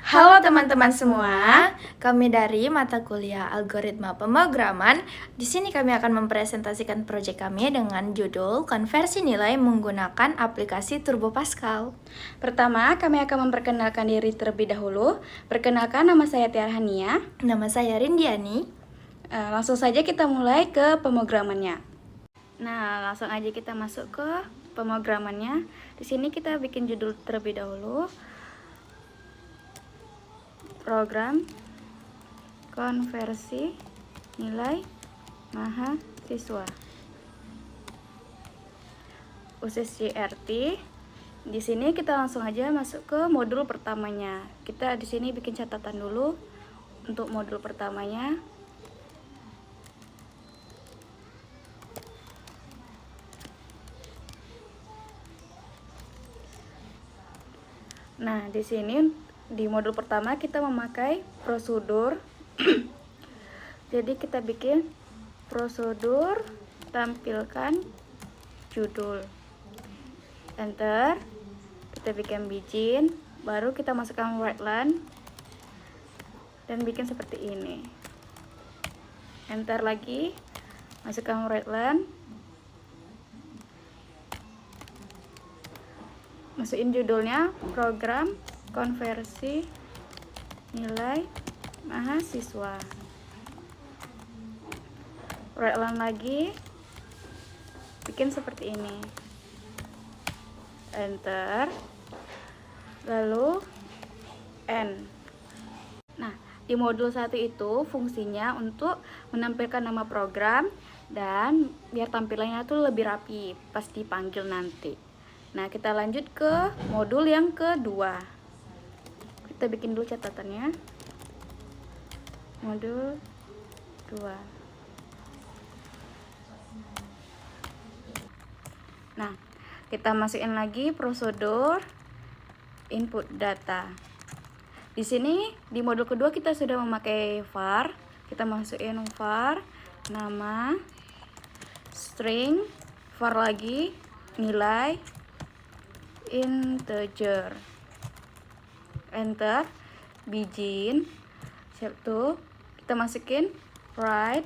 Halo teman-teman semua, kami dari mata kuliah Algoritma Pemrograman. Di sini kami akan mempresentasikan proyek kami dengan judul Konversi Nilai Menggunakan Aplikasi Turbo Pascal. Pertama, kami akan memperkenalkan diri terlebih dahulu. Perkenalkan, nama saya Tiara Hania. Nama saya Rindiani. Langsung saja kita mulai ke pemrogramannya. Nah, langsung aja kita masuk ke pemrogramannya. Di sini kita bikin judul terlebih dahulu. Program konversi nilai mahasiswa USSJRT. Di sini kita langsung aja masuk ke modul pertamanya. Kita di sini bikin catatan dulu untuk modul pertamanya. Nah, di sini di modul pertama kita memakai prosedur. Jadi kita bikin prosedur, tampilkan judul, enter, kita bikin bidgin, baru kita masukkan writeline dan bikin seperti ini. Enter lagi, masukkan writeline, masukin judulnya program konversi nilai mahasiswa. Writeline lagi, bikin seperti ini. Enter, lalu end. Nah, di modul 1 itu fungsinya untuk menampilkan nama program dan biar tampilannya tuh lebih rapi pas dipanggil nanti. Nah, kita lanjut ke modul yang kedua. Kita bikin dulu catatannya. Modul 2. Nah, kita masukin lagi prosedur input data. Di sini di modul kedua kita sudah memakai var. Kita masukin var, nama, string, var lagi, nilai, integer. Enter, bidgin, siap tuh. Kita masukin write,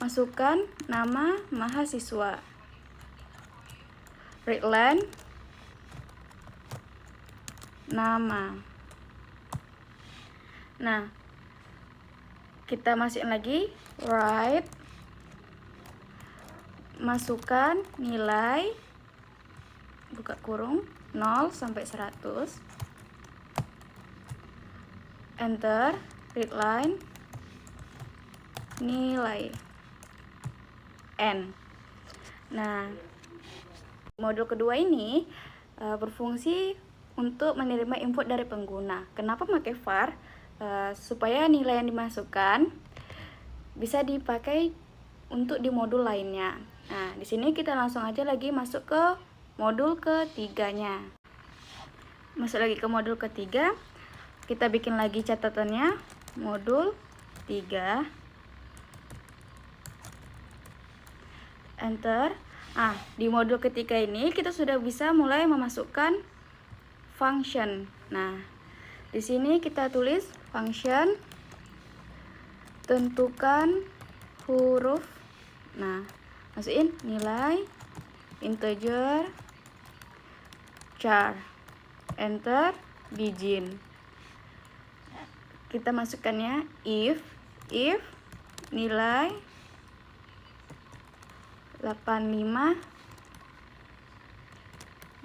masukkan nama mahasiswa, readline, nama. Nah, kita masukin lagi write, masukkan nilai, buka kurung, 0 sampai 100. Enter, readline, nilai, N. Nah, modul kedua ini berfungsi untuk menerima input dari pengguna. Kenapa pakai var? Supaya nilai yang dimasukkan bisa dipakai untuk di modul lainnya. Nah, di sini kita langsung aja lagi masuk ke modul ketiganya. Masuk lagi ke modul ketiga. Kita bikin lagi catatannya. Modul 3. Enter. Di modul ketiga ini kita sudah bisa mulai memasukkan function. Nah, di sini kita tulis function, tentukan huruf. Nah, masukin nilai, integer, char. Enter, bidgin. Kita masukkannya if nilai 85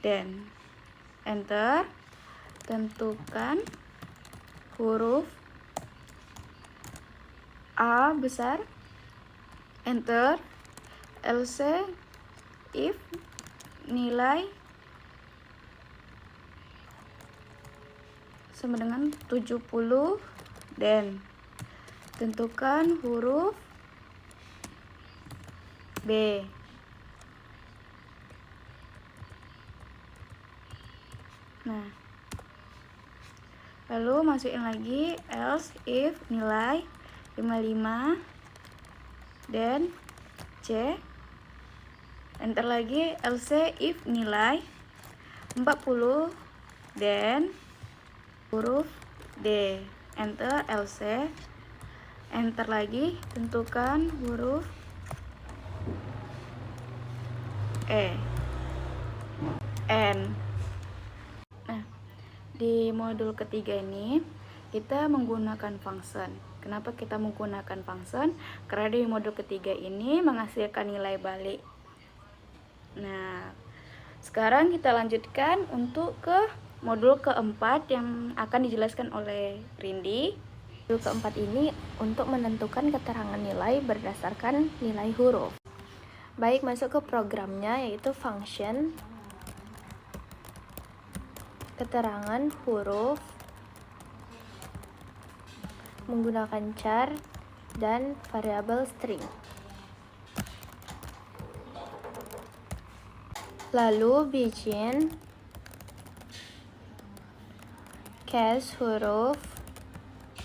dan enter, tentukan huruf A besar, enter, else if nilai sama dengan 70 dan tentukan huruf B. Nah, lalu masukin lagi else if nilai 55 dan C. Enter lagi else if nilai 40 Dan huruf D. Enter LC. Enter lagi, tentukan huruf E, N. Nah, di modul ketiga ini kita menggunakan function. Kenapa kita menggunakan function? Karena di modul ketiga ini menghasilkan nilai balik. Nah, sekarang kita lanjutkan untuk ke modul keempat yang akan dijelaskan oleh Rindi. Modul keempat ini untuk menentukan keterangan nilai berdasarkan nilai huruf. Baik, masuk ke programnya yaitu function, keterangan huruf, menggunakan char, dan variabel string. Lalu bikin case huruf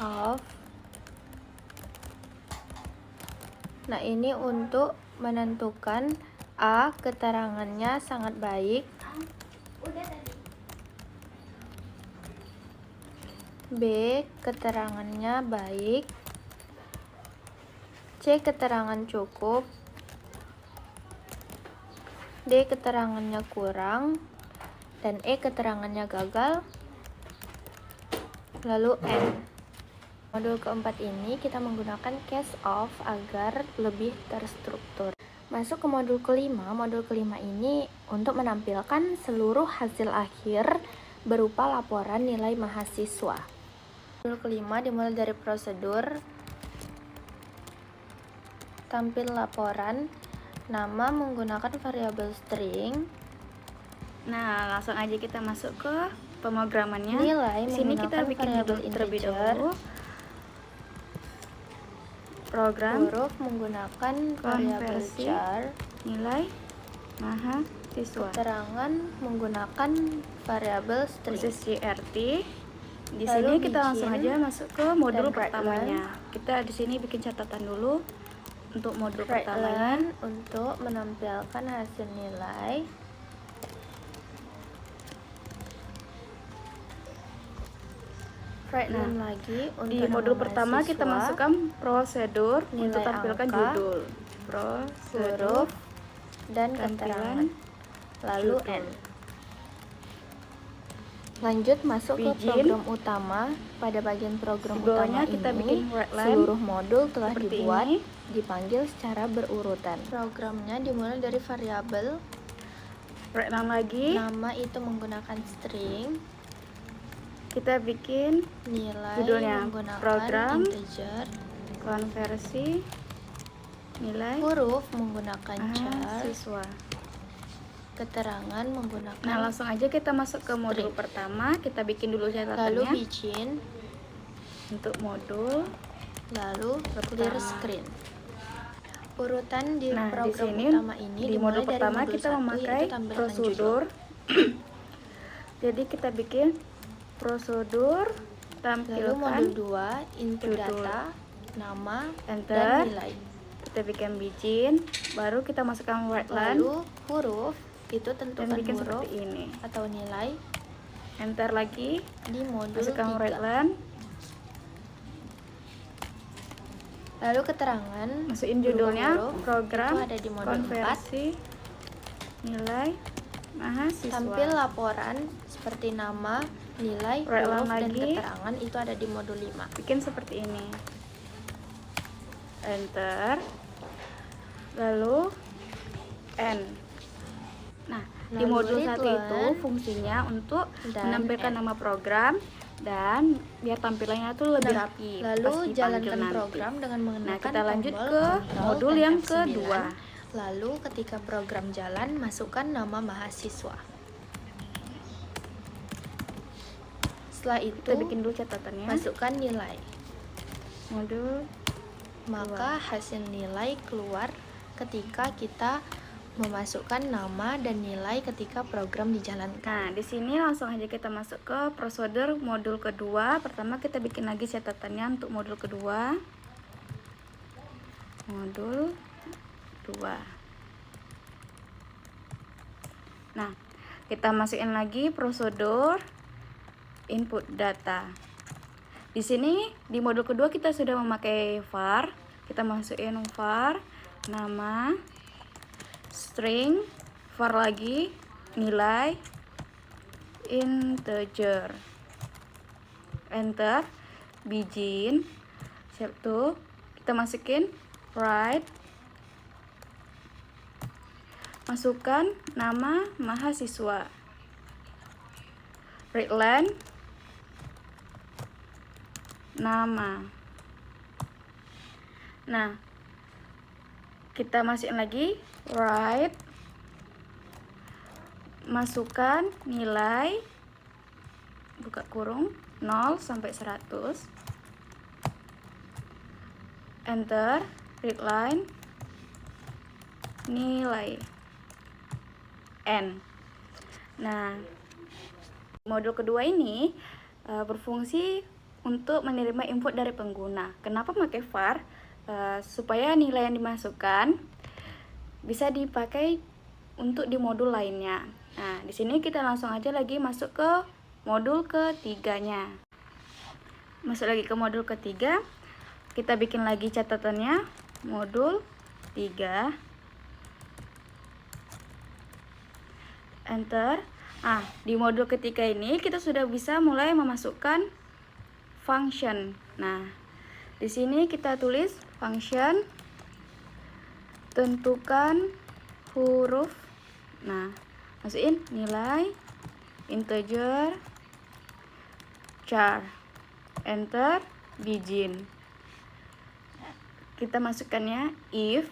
of. Nah, ini untuk menentukan A, keterangannya sangat baik, B, keterangannya baik, C, keterangan cukup, D, keterangannya kurang, dan E, keterangannya gagal, lalu N. Modul keempat ini kita menggunakan case of agar lebih terstruktur. Masuk ke modul kelima. Modul kelima ini untuk menampilkan seluruh hasil akhir berupa laporan nilai mahasiswa. Modul kelima dimulai dari prosedur, tampil laporan, nama menggunakan variabel string. Nah, langsung aja kita masuk ke pemrogramannya. Nilai Di sini kita menggunakan bikin variabel dulu terlebih integer. dahulu. Program Huruf menggunakan variabel konversi char. nilai mahasiswa. Keterangan menggunakan variabel string. Proses CRT. Di Lalu sini kita langsung bikin aja masuk ke modul dan pertamanya. Kita di sini bikin catatan dulu untuk modul pertamanya. Write-line untuk menampilkan hasil nilai. Write-line lagi untuk Di modul nama pertama kita mahasiswa, masukkan prosedur nilai untuk tampilkan angka, judul, prosedur, huruf, dan tampilan keterangan. Lalu judul. N. Lanjut masuk ke Begin. program utama. Pada bagian program Di bawahnya utama kita ini, bikin write-line seluruh modul telah seperti dibuat, ini. dipanggil secara berurutan. Programnya dimulai dari variabel, Write-line lagi. nama itu menggunakan string, Kita bikin nilai judulnya menggunakan program integer, konversi nilai huruf menggunakan char, mahasiswa. keterangan menggunakan Nah, langsung aja kita masuk ke modul string. pertama. Kita bikin dulu Lalu catatannya bikin, untuk modul. lalu clear Pertama. screen. Urutan di Nah, di program sini utama ini di dimulai modul dari pertama modul kita 1, memakai yaitu tampilkan prosedur. judul. Jadi kita bikin prosedur, Lalu tampilkan, modul 2, input judul. data, nama, Enter. dan nilai. kita bikin bikin, baru kita masukkan write-line Lalu huruf, itu dan tentukan bikin huruf seperti ini. atau nilai Enter lagi, di modul masukkan 3. write-line, Lalu keterangan, masukin judulnya huruf-huruf program itu ada di modul 4. konversi nilai mahasiswa. Tampil laporan seperti nama, nilai, Write-line huruf, dan lagi. keterangan itu ada di modul 5. Bikin seperti ini. Enter. Lalu N. Nah, di Lalu modul read 1 itu line fungsinya untuk dan menampilkan N. nama program dan biar tampilannya tuh lebih Nah, rapi. lalu pas dipanggil jalankan nanti. program dengan Nah, menggunakan kita lanjut tombol ke Ctrl modul dan yang F9. kedua. Lalu ketika program jalan, masukkan nama mahasiswa. Setelah itu, Kita bikin dulu catatannya. masukkan nilai. Modul. Maka hasil nilai keluar ketika kita memasukkan nama dan nilai ketika program dijalankan. Nah, di sini langsung aja kita masuk ke prosedur modul kedua. Pertama kita bikin lagi catatannya untuk modul kedua. Modul 2. Nah, kita masukin lagi prosedur, input data. Di sini di modul kedua kita sudah memakai var. Kita masukin var, nama, string, var lagi, nilai, integer. Enter, begin, step 2, kita masukin write, masukkan nama mahasiswa, readline, nama. Nah, kita masukin lagi write, masukkan nilai, buka kurung, 0 sampai 100, enter, readline, nilai, n. Nah, modul kedua ini berfungsi untuk menerima input dari pengguna. Kenapa pakai var? Supaya nilai yang dimasukkan bisa dipakai untuk di modul lainnya. Nah, di sini kita langsung aja lagi masuk ke modul ketiganya. Masuk lagi ke modul ketiga, kita bikin lagi catatannya, modul 3, enter. Di modul ketiga ini kita sudah bisa mulai memasukkan function. Nah, di sini kita tulis function, tentukan huruf. Nah, masukin nilai, integer, char, enter, begin. Kita masukkannya if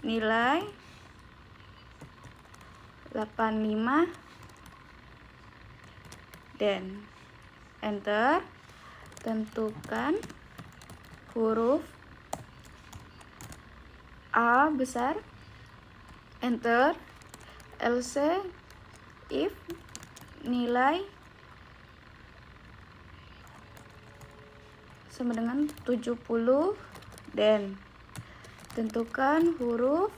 nilai 85, dan enter, tentukan huruf A besar, enter, else if nilai sama dengan 70, dan tentukan huruf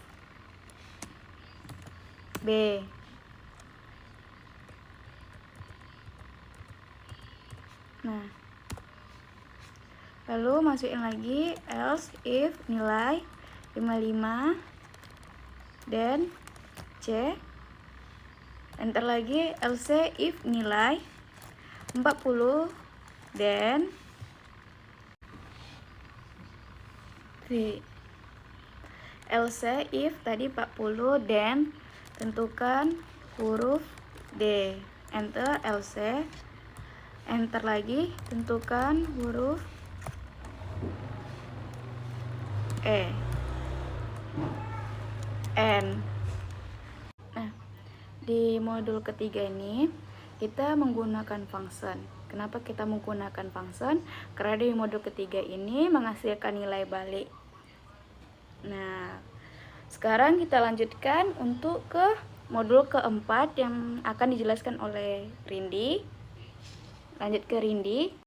B. Nah, lalu masukin lagi else if nilai 55, dan C, enter lagi else if nilai 40, dan V. Else if tadi 40, dan tentukan huruf D, enter else, enter lagi, tentukan huruf E, N. Nah, di modul ketiga ini kita menggunakan function. Kenapa kita menggunakan function? Karena di modul ketiga ini menghasilkan nilai balik. Nah, sekarang kita lanjutkan untuk ke modul keempat yang akan dijelaskan oleh Rindi. Lanjut ke Rindi.